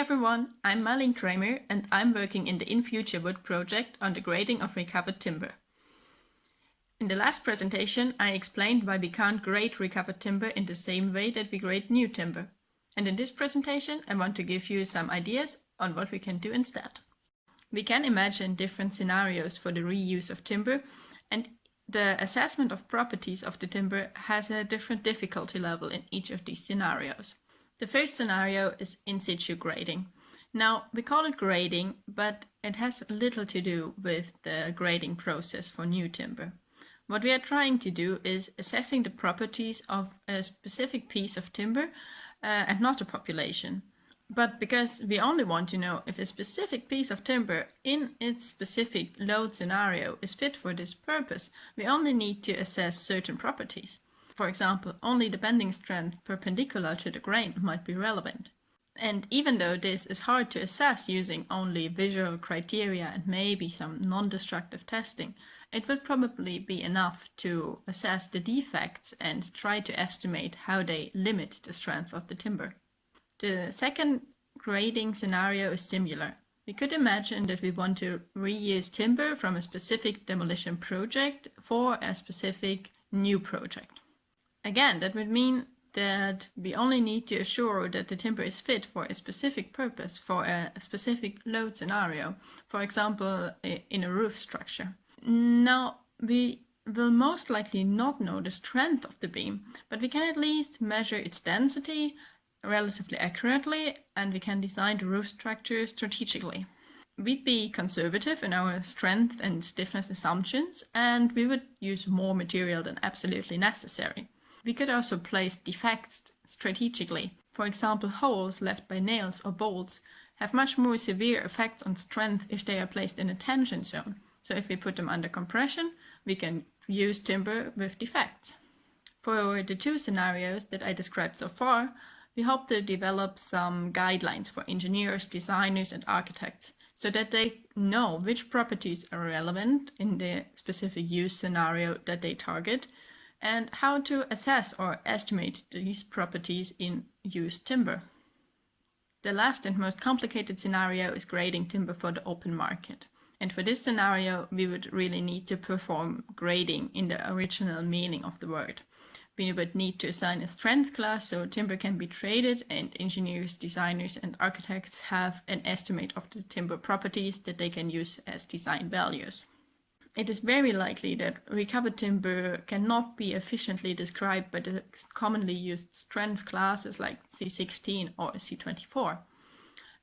everyone, I'm Marlene Cramer and I'm working in the In-Future Wood project on the grading of recovered timber. In the last presentation I explained why we can't grade recovered timber in the same way that we grade new timber. And in this presentation I want to give you some ideas on what we can do instead. We can imagine different scenarios for the reuse of timber, and the assessment of properties of the timber has a different difficulty level in each of these scenarios. The first scenario is in-situ grading. Now, we call it grading, but it has little to do with the grading process for new timber. What we are trying to do is assessing the properties of a specific piece of timber and not a population. But because we only want to know if a specific piece of timber in its specific load scenario is fit for this purpose, we only need to assess certain properties. For example, only the bending strength perpendicular to the grain might be relevant. And even though this is hard to assess using only visual criteria and maybe some non-destructive testing, it would probably be enough to assess the defects and try to estimate how they limit the strength of the timber. The second grading scenario is similar. We could imagine that we want to reuse timber from a specific demolition project for a specific new project. Again, that would mean that we only need to assure that the timber is fit for a specific purpose, for a specific load scenario, for example, in a roof structure. Now, we will most likely not know the strength of the beam, but we can at least measure its density relatively accurately, and we can design the roof structure strategically. We'd be conservative in our strength and stiffness assumptions, and we would use more material than absolutely necessary. We could also place defects strategically. For example, holes left by nails or bolts have much more severe effects on strength if they are placed in a tension zone. So if we put them under compression, we can use timber with defects. For the two scenarios that I described so far, we hope to develop some guidelines for engineers, designers, and architects so that they know which properties are relevant in the specific use scenario that they target, and how to assess or estimate these properties in used timber. The last and most complicated scenario is grading timber for the open market. And for this scenario, we would really need to perform grading in the original meaning of the word. We would need to assign a strength class so timber can be traded, and engineers, designers, and architects have an estimate of the timber properties that they can use as design values. It is very likely that recovered timber cannot be efficiently described by the commonly used strength classes like C16 or C24.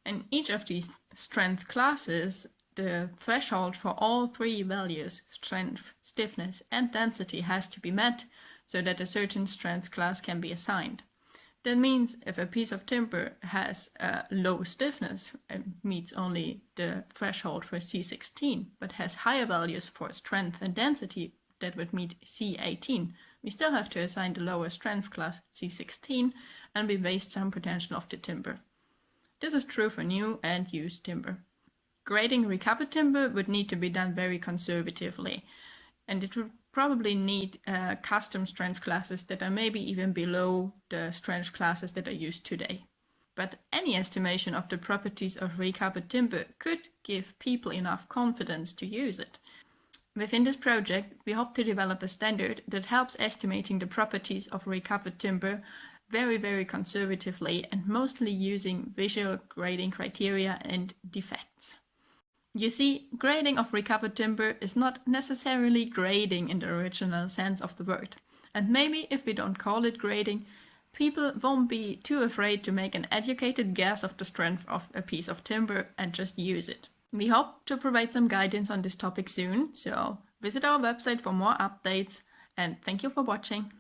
In each of these strength classes, the threshold for all three values, strength, stiffness, and density, has to be met so that a certain strength class can be assigned. That means if a piece of timber has a low stiffness and meets only the threshold for C16, but has higher values for strength and density that would meet C18, we still have to assign the lower strength class C16, and we waste some potential of the timber. This is true for new and used timber. Grading recovered timber would need to be done very conservatively, and it would probably need custom strength classes that are maybe even below the strength classes that are used today. But any estimation of the properties of recovered timber could give people enough confidence to use it. Within this project, we hope to develop a standard that helps estimating the properties of recovered timber very conservatively, and mostly using visual grading criteria and defects. You see, grading of recovered timber is not necessarily grading in the original sense of the word. And maybe if we don't call it grading, people won't be too afraid to make an educated guess of the strength of a piece of timber and just use it. We hope to provide some guidance on this topic soon, so visit our website for more updates, and thank you for watching.